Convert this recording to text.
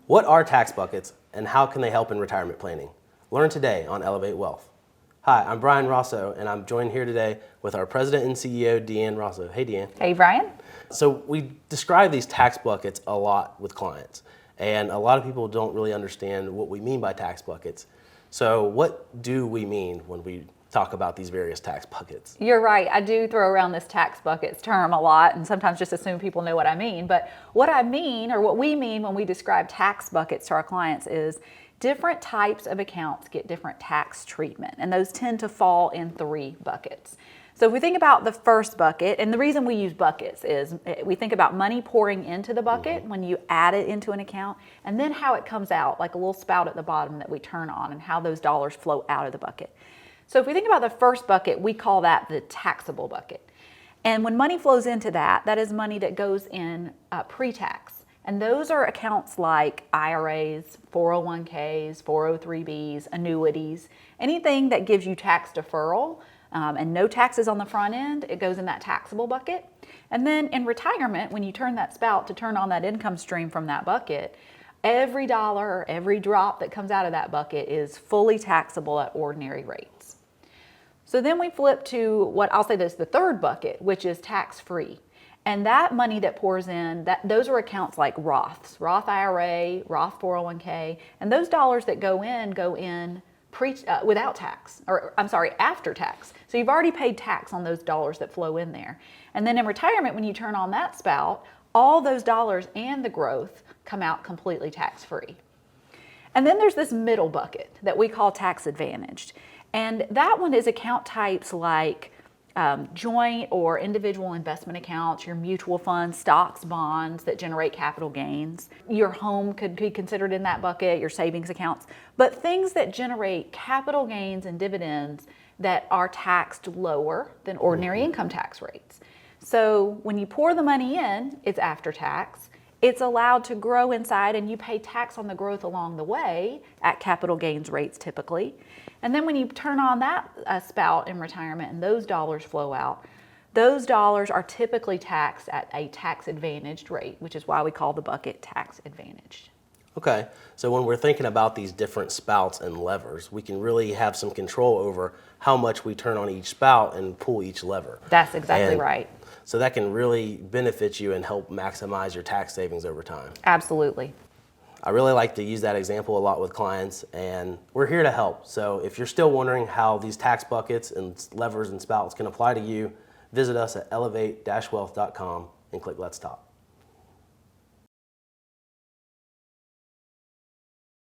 What are tax buckets and how can they help in retirement planning? Learn today on Elevate Wealth. Hi, I'm Brian Rosso and I'm joined here today with our President and CEO, Deanne Rosso. Hey, Deanne. Hey, Brian. So we describe these tax buckets a lot with clients, and a lot of people don't really understand what we mean by tax buckets. So what do we mean when we talk about these various tax buckets? You're right. I do throw around this tax buckets term a lot and sometimes just assume people know what I mean. But what I mean, or what we mean when we describe tax buckets to our clients, is different types of accounts get different tax treatment, and those tend to fall in three buckets. So if we think about the first bucket, and the reason we use buckets is we think about money pouring into the bucket when you add it into an account, and then how it comes out, like a little spout at the bottom that we turn on, and how those dollars flow out of the bucket. So if we think about the first bucket, we call that the taxable bucket. And when money flows into that, that is money that goes in pre-tax. And those are accounts like IRAs, 401ks, 403bs, annuities, anything that gives you tax deferral and no taxes on the front end, it goes in that taxable bucket. And then in retirement, when you turn that spout to turn on that income stream from that bucket, every dollar or every drop that comes out of that bucket is fully taxable at ordinary rates. So then we flip to what I'll say is the third bucket, which is tax-free. And that money that pours in, those are accounts like Roths, Roth IRA, Roth 401k, and those dollars that go in without tax, after tax. So you've already paid tax on those dollars that flow in there. And then in retirement, when you turn on that spout, all those dollars and the growth come out completely tax-free. And then there's this middle bucket that we call tax advantaged. And that one is account types like joint or individual investment accounts, your mutual funds, stocks, bonds that generate capital gains. Your home could be considered in that bucket, your savings accounts, but things that generate capital gains and dividends that are taxed lower than ordinary income tax rates. So when you pour the money in, it's after tax. It's allowed to grow inside and you pay tax on the growth along the way at capital gains rates typically. And then when you turn on that spout in retirement and those dollars flow out, those dollars are typically taxed at a tax advantaged rate, which is why we call the bucket tax advantaged. Okay, so when we're thinking about these different spouts and levers, we can really have some control over how much we turn on each spout and pull each lever. That's exactly right. So that can really benefit you and help maximize your tax savings over time. Absolutely. I really like to use that example a lot with clients, and we're here to help. So if you're still wondering how these tax buckets and levers and spouts can apply to you, visit us at elevate-wealth.com and click Let's Talk.